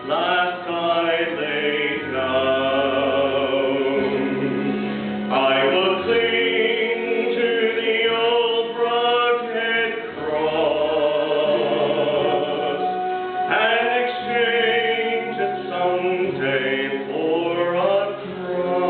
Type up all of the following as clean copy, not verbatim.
last I lay down. I will cling to the old rugged cross and exchange it someday for a crown.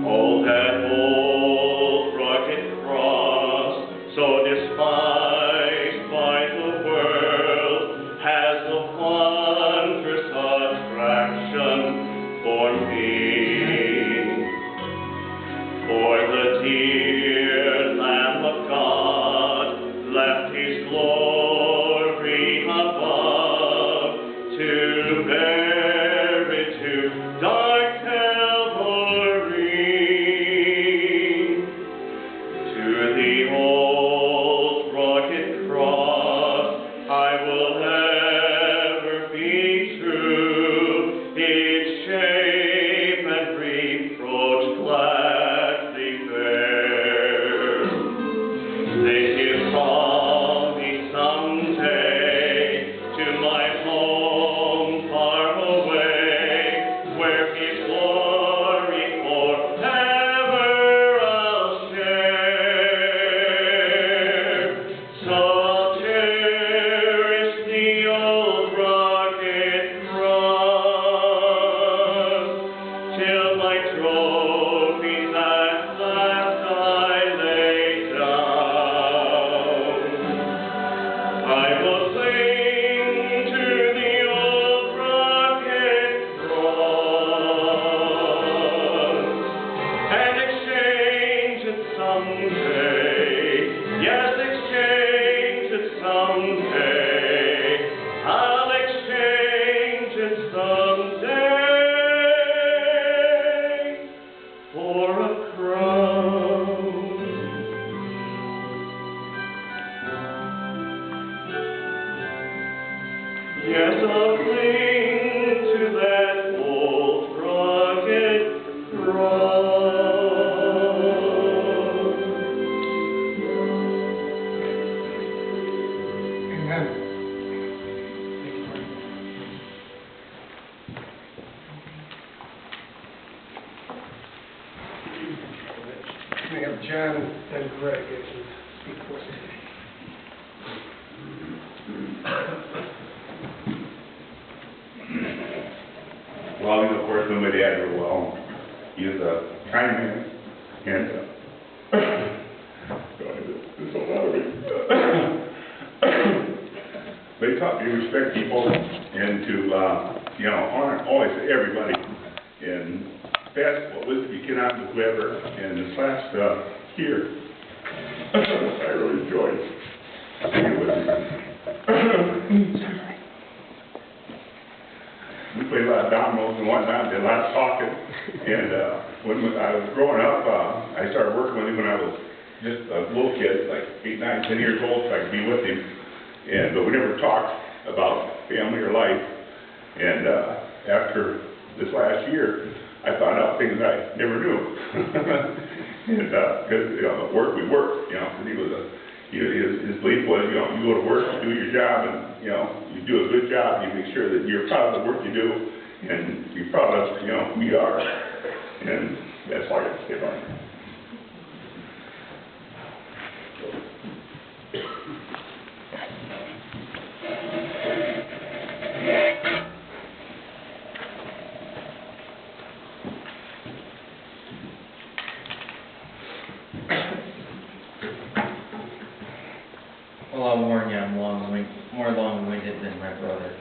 Oh, that old rugged cross, so despised by the world, has a wondrous attraction for me. For the dear Lamb of God left his glory above to bear it to dark Calvary. To the old rugged cross I will ever be true, its shape and reproach gladly bear. Take it from me someday to my home far away, where his glory forever I'll share. So I'll cherish the old rugged cross till my trophies at last I lay down. I will cling to the old rugged cross and exchange it someday. Yes, exchange it someday. I'll exchange it someday for a crown. Yes, I'll cling to that old rugged cross. Amen. We have John and Greg as you speak for us today. Well, of course, knew my dad real well. He is a kind man, and this will bother me. They taught me to respect people and to, honor always everybody. And pass what wisdom you can on to whoever. And this last year, I really enjoyed being with you. We played a lot of dominoes and whatnot, did a lot of talking. And when I was growing up, I started working with him when I was just a little kid, like 8, 9, 10 years old, so I could be with him. But we never talked about family or life. And after this last year, I found out things I never knew. And because at work we worked, because he was his belief was, you go to work, you do your job, and you do a good job. You make sure that you're proud of the work you do, and you're proud of who you are. And that's all I got to say about it. Well, I'll warn you, I'm more long-winded than my brother.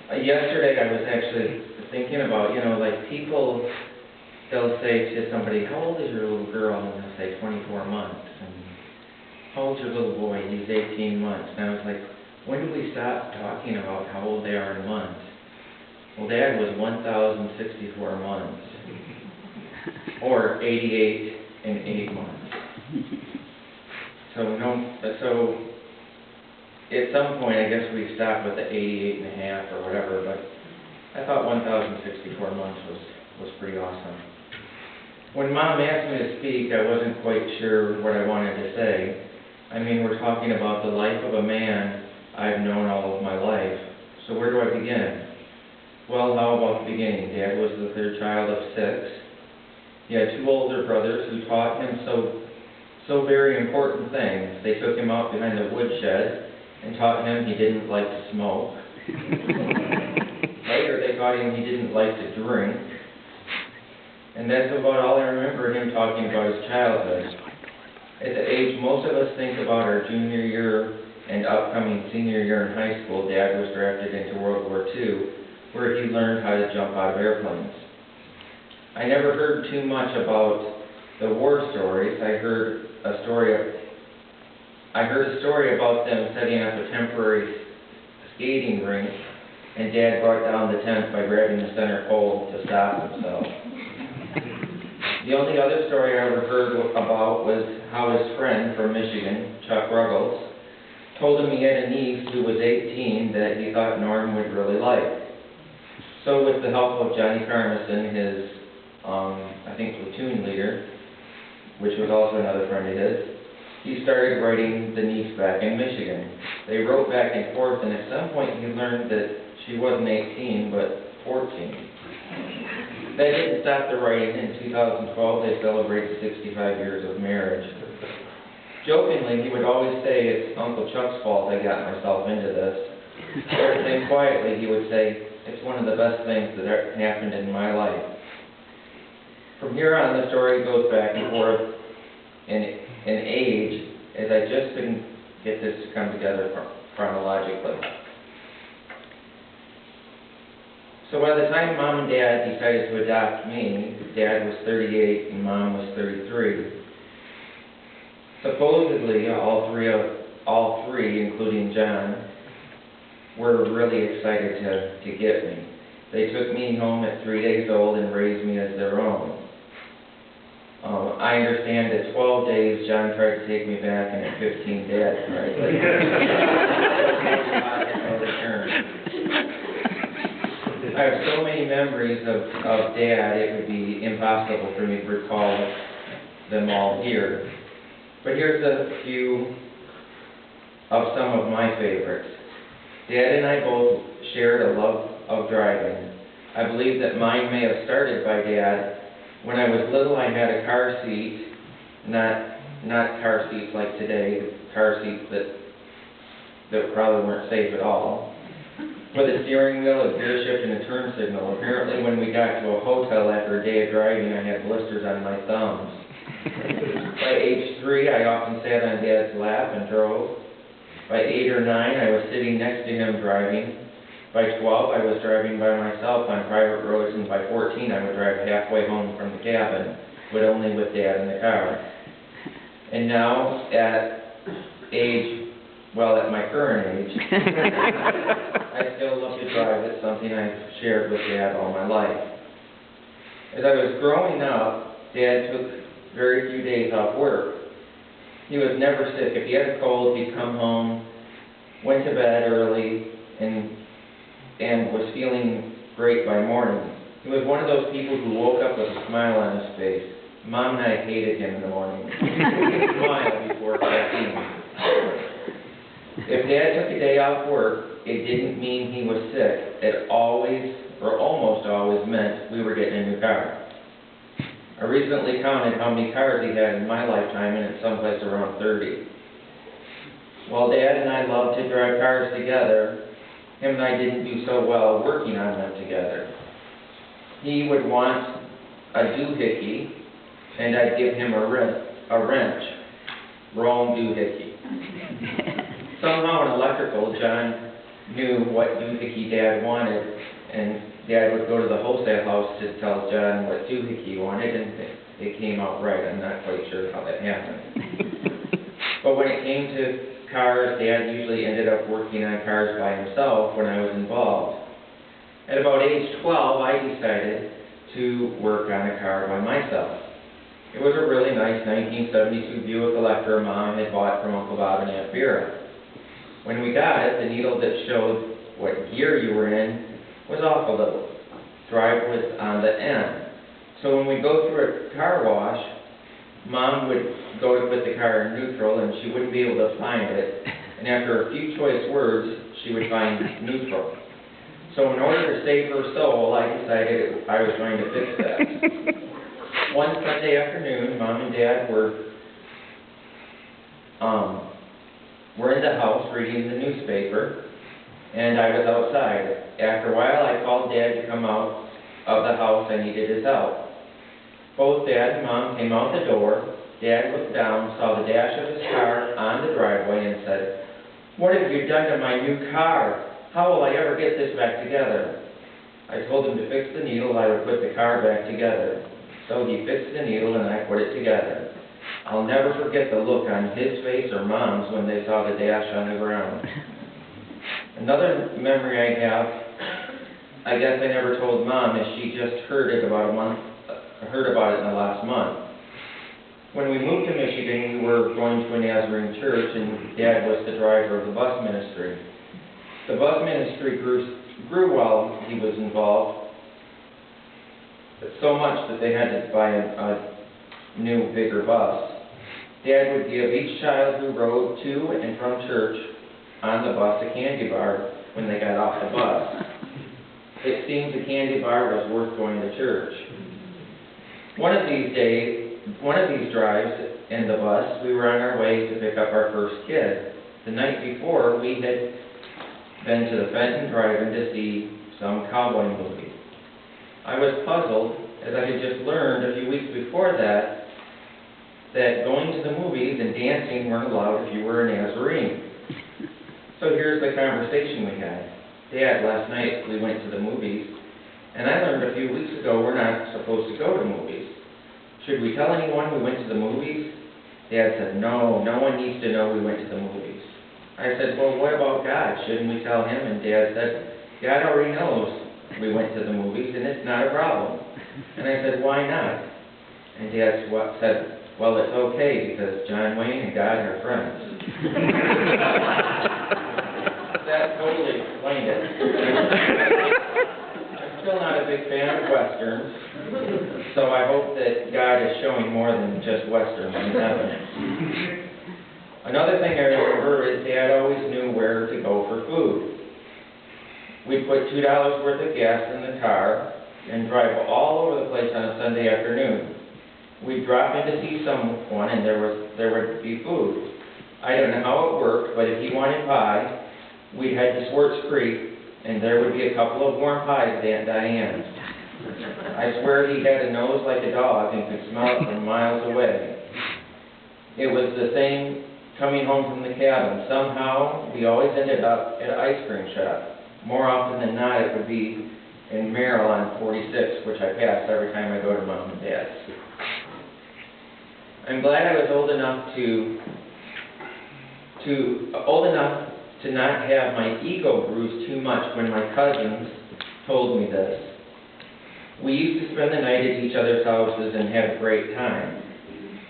But yesterday I was actually thinking about, like people, they'll say to somebody, how old is your little girl? And they'll say 24 months. And how old's your little boy? He's 18 months. And I was like, when do we stop talking about how old they are in months? Well, Dad was 1,064 months, or 88 and 8 months. So at some point, I guess we stopped with the 88 and a half or whatever, but I thought 1,064 months was pretty awesome. When Mom asked me to speak, I wasn't quite sure what I wanted to say. I mean, we're talking about the life of a man I've known all of my life. So where do I begin? Well, how about the beginning? Dad was the third child of 6. He had 2 older brothers who taught him so very important things. They took him out behind the woodshed and taught him he didn't like to smoke. Later, they taught him he didn't like to drink. And that's about all I remember him talking about his childhood. At the age most of us think about our junior year and upcoming senior year in high school, Dad was drafted into World War II, where he learned how to jump out of airplanes. I never heard too much about the war stories. I heard a story about them setting up a temporary skating rink, and Dad brought down the tent by grabbing the center pole to stop himself. The only other story I ever heard about was how his friend from Michigan, Chuck Ruggles, told him he had a niece who was 18 that he thought Norm would really like. So with the help of Johnny Carmison, his, I think, platoon leader, which was also another friend of his, he started writing the niece back in Michigan. They wrote back and forth, and at some point he learned that she wasn't 18, but 14. That didn't stop the writing. In 2012, they celebrated 65 years of marriage. Jokingly, he would always say, "It's Uncle Chuck's fault I got myself into this." Or then quietly, he would say, "It's one of the best things that ever happened in my life." From here on, the story goes back and forth in age, as I just couldn't get this to come together chronologically. So by the time Mom and Dad decided to adopt me, Dad was 38 and Mom was 33. Supposedly, all three, including John, were really excited to get me. They took me home at 3 days old and raised me as their own. I understand at 12 days, John tried to take me back, and at 15, Dad tried to return. I have so many memories of Dad, it would be impossible for me to recall them all here. But here's a few of some of my favorites. Dad and I both shared a love of driving. I believe that mine may have started by Dad. When I was little, I had a car seat, not car seats like today, car seats that probably weren't safe at all, with a steering wheel, a gear shift, and a turn signal. Apparently, when we got to a hotel after a day of driving, I had blisters on my thumbs. By age 3, I often sat on Dad's lap and drove. By 8 or 9, I was sitting next to him driving. By 12, I was driving by myself on private roads, and by 14, I would drive halfway home from the cabin, but only with Dad in the car. And now, at my current age, I still love to drive. It's something I've shared with Dad all my life. As I was growing up, Dad took very few days off work. He was never sick. If he had a cold, he'd come home, went to bed early, and was feeling great by morning. He was one of those people who woke up with a smile on his face. Mom and I hated him in the morning. He'd smile before caffeine. If Dad took a day off work, it didn't mean he was sick. It always, or almost always, meant we were getting a new car. I recently counted how many cars he had in my lifetime, and it's someplace around 30. While Dad and I loved to drive cars together, him and I didn't do so well working on them together. He would want a doohickey, and I'd give him a wrench. Wrong doohickey. Somehow in electrical, John knew what doohickey Dad wanted, and Dad would go to the wholesale house to tell John what doohickey he wanted, and it came out right. I'm not quite sure how that happened. But when it came to cars, Dad usually ended up working on cars by himself when I was involved. At about age 12, I decided to work on a car by myself. It was a really nice 1972 Buick Electra Mom had bought from Uncle Bob and Aunt Vera. When we got it, the needle that showed what gear you were in was off a little. Drive was on the end. So when we go through a car wash, Mom would go to put the car in neutral, and she wouldn't be able to find it. and after a few choice words, she would find neutral. So in order to save her soul, I decided I was going to fix that. One Sunday afternoon, Mom and Dad were in the house reading the newspaper, and I was outside. After a while, I called Dad to come out of the house. I needed his help. Both Dad and Mom came out the door. Dad looked down, saw the dash of his car on the driveway, and said, "What have you done to my new car? How will I ever get this back together?" I told him to fix the needle, I would put the car back together. So he fixed the needle and I put it together. I'll never forget the look on his face or Mom's when they saw the dash on the ground. Another memory I have, I guess I never told Mom, is she just heard about it in the last month. When we moved to Michigan, we were going to a Nazarene church, and Dad was the driver of the bus ministry. The bus ministry grew while he was involved, so much that they had to buy a new, bigger bus. Dad would give each child who rode to and from church on the bus a candy bar when they got off the bus. It seemed the candy bar was worth going to church. One of these drives in the bus, we were on our way to pick up our first kid. The night before, we had been to the Fenton Drive-In to see some cowboy movie. I was puzzled, as I had just learned a few weeks before that going to the movies and dancing weren't allowed if you were a Nazarene. So here's the conversation we had. Dad, last night we went to the movies, and I learned a few weeks ago we're not supposed to go to movies. Should we tell anyone we went to the movies? Dad said, no one needs to know we went to the movies. I said, well, what about God? Shouldn't we tell him? And Dad said, God already knows we went to the movies, and it's not a problem. And I said, why not? And Dad said, well, it's okay, because John Wayne and God are friends. That totally explained it. I'm still not a big fan of Westerns, so I hope that God is showing more than just Westerns in heaven. Another thing I remember is Dad always knew where to go for food. We'd put $2 worth of gas in the car and drive all over the place on a Sunday afternoon. We'd drop in to see someone and there would be food. I don't know how it worked, but if he wanted pie, we'd head to Swartz Creek and there would be a couple of warm pies at Aunt Diane's. I swear he had a nose like a dog and could smell it from miles away. It was the same coming home from the cabin. Somehow, we always ended up at an ice cream shop. More often than not, it would be in Merrill on 46, which I pass every time I go to Mom and Dad's. I'm glad I was old enough to not have my ego bruised too much when my cousins told me this. We used to spend the night at each other's houses and have a great time.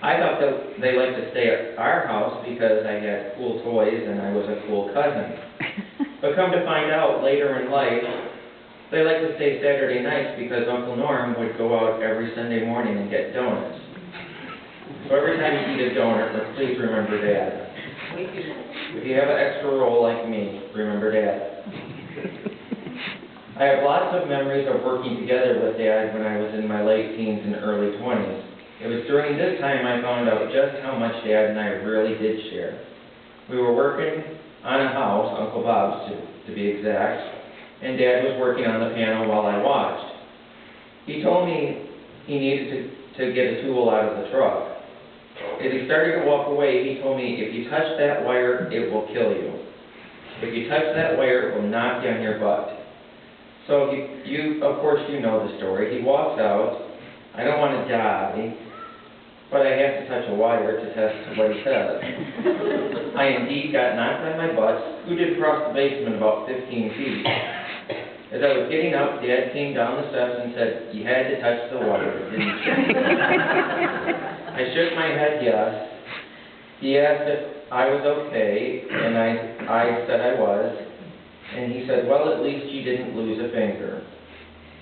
I thought that they liked to stay at our house because I had cool toys and I was a cool cousin. But come to find out, later in life, they liked to stay Saturday nights because Uncle Norm would go out every Sunday morning and get donuts. So every time you eat a donut, please remember Dad. If you have an extra roll like me, remember Dad. I have lots of memories of working together with Dad when I was in my late teens and early 20s. It was during this time I found out just how much Dad and I really did share. We were working on a house, Uncle Bob's to be exact, and Dad was working on the piano while I watched. He told me he needed to get a tool out of the truck. As he started to walk away, he told me, if you touch that wire, it will kill you. If you touch that wire, it will knock you on your butt. So of course you know the story. He walks out. I don't want to die, but I have to touch a wire to test what he says. I indeed got knocked on my butt, scooted across the basement about 15 feet. As I was getting up, Dad came down the steps and said, you had to touch the wire, didn't you? I shook my head yes. He asked if I was okay, and I said I was. And he said, well, at least you didn't lose a finger.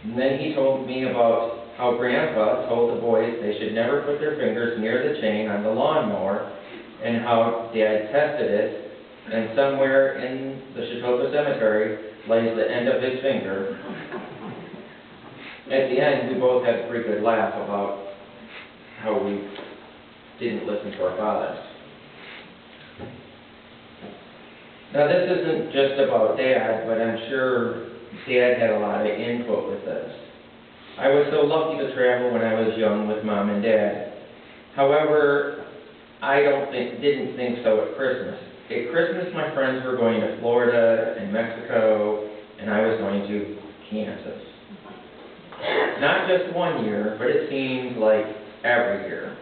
And then he told me about how Grandpa told the boys they should never put their fingers near the chain on the lawnmower, and how Dad tested it And somewhere in the Chautauqua Cemetery lays the end of his finger. At the end, we both had a pretty good laugh about how we didn't listen to our fathers. Now, this isn't just about Dad, but I'm sure Dad had a lot of input with this. I was so lucky to travel when I was young with Mom and Dad. However, I didn't think so at Christmas. At Christmas, my friends were going to Florida and Mexico, and I was going to Kansas. Not just one year, but it seemed like every year.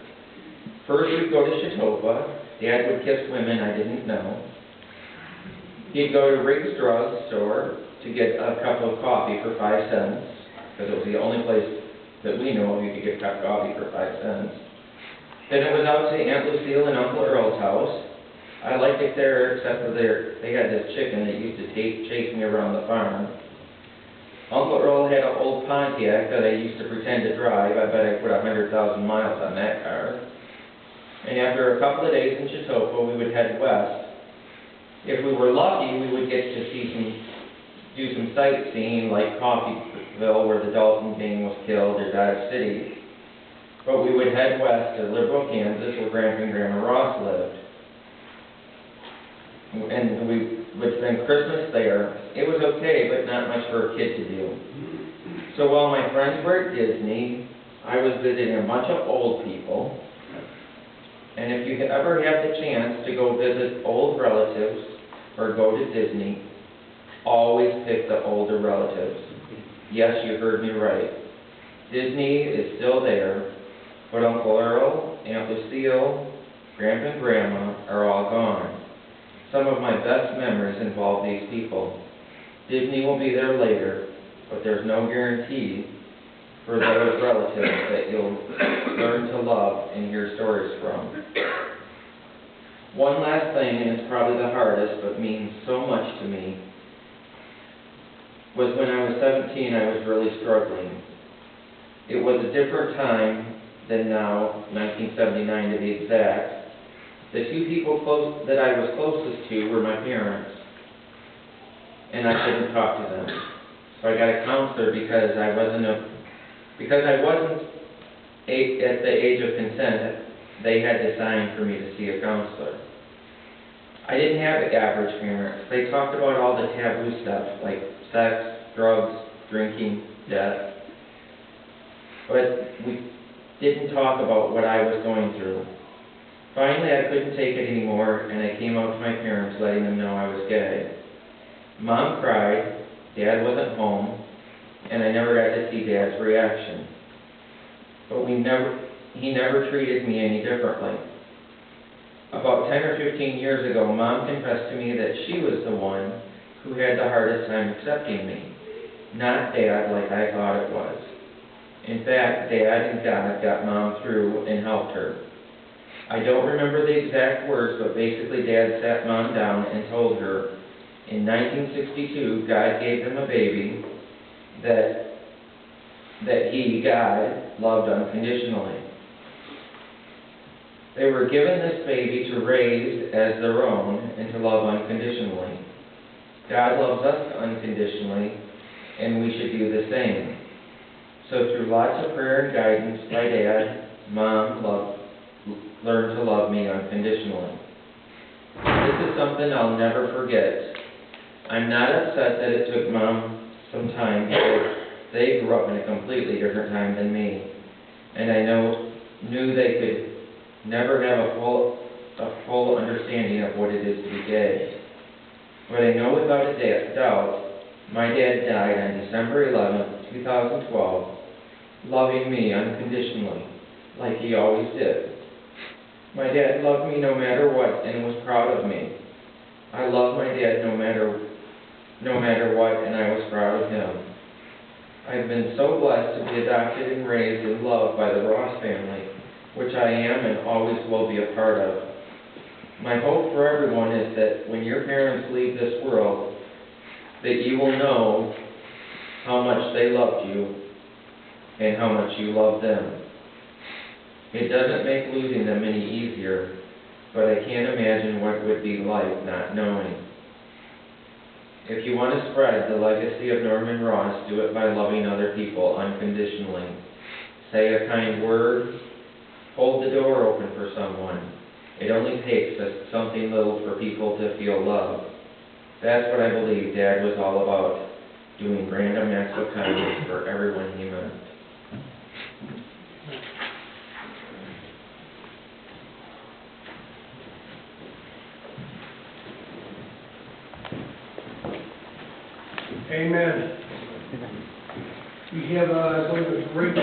First, we'd go to Chautauqua. Dad would kiss women I didn't know. He'd go to Rick's Drug Store to get a cup of coffee for 5 cents, because it was the only place that we know of you could get a cup of coffee for 5 cents. Then it was out to Aunt Lucille and Uncle Earl's house. I liked it there, except for they had this chicken that used to chase me around the farm. Uncle Earl had an old Pontiac that I used to pretend to drive. I bet I put 100,000 miles on that car. And after a couple of days in Chautauqua, we would head west. If we were lucky, we would get to do some sightseeing, like Coffeyville, where the Dalton King was killed, or Dodge City. But we would head west to Liberal, Kansas, where Grandpa and Grandma Ross lived. And we would spend Christmas there. It was okay, but not much for a kid to do. So while my friends were at Disney, I was visiting a bunch of old people. And if you ever have the chance to go visit old relatives or go to Disney, always pick the older relatives. Yes, you heard me right. Disney is still there, but Uncle Earl, Aunt Lucille, Grandpa and Grandma are all gone. Some of my best memories involve these people. Disney will be there later, but there's no guarantee for those relatives that you'll learn to love and hear stories from. One last thing, and it's probably the hardest, but means so much to me, was when I was 17, I was really struggling. It was a different time than now, 1979 to be exact. The two people that I was closest to were my parents, and I couldn't talk to them. So I got a counselor because I wasn't at the age of consent. They had to sign for me to see a counselor. I didn't have the average parents. They talked about all the taboo stuff, like sex, drugs, drinking, death. But we didn't talk about what I was going through. Finally, I couldn't take it anymore, and I came out to my parents, letting them know I was gay. Mom cried, Dad wasn't home, and I never got to see Dad's reaction. But he never treated me any differently. About 10 or 15 years ago, Mom confessed to me that she was the one who had the hardest time accepting me, not Dad like I thought it was. In fact, Dad and God got Mom through and helped her. I don't remember the exact words, but basically Dad sat Mom down and told her, in 1962, God gave them a baby that he, God, loved unconditionally. They were given this baby to raise as their own and to love unconditionally. God loves us unconditionally, and we should do the same. So through lots of prayer and guidance by Dad, Mom learned to love me unconditionally. This is something I'll never forget. I'm not upset that it took Mom some time because they grew up in a completely different time than me, and I knew they could never have a full understanding of what it is to be gay. But I know without a doubt, my dad died on December 11th, 2012, loving me unconditionally, like he always did. My dad loved me no matter what and was proud of me. I love my dad no matter what, and I was proud of him. I've been so blessed to be adopted and raised and loved by the Ross family, which I am and always will be a part of. My hope for everyone is that when your parents leave this world, that you will know how much they loved you and how much you love them. It doesn't make losing them any easier, but I can't imagine what it would be like not knowing. If you want to spread the legacy of Norman Ross, do it by loving other people unconditionally. Say a kind word, hold the door open for someone. It only takes something little for people to feel love. That's what I believe Dad was all about, doing random acts of kindness for everyone he met. Amen. We have, I believe, a great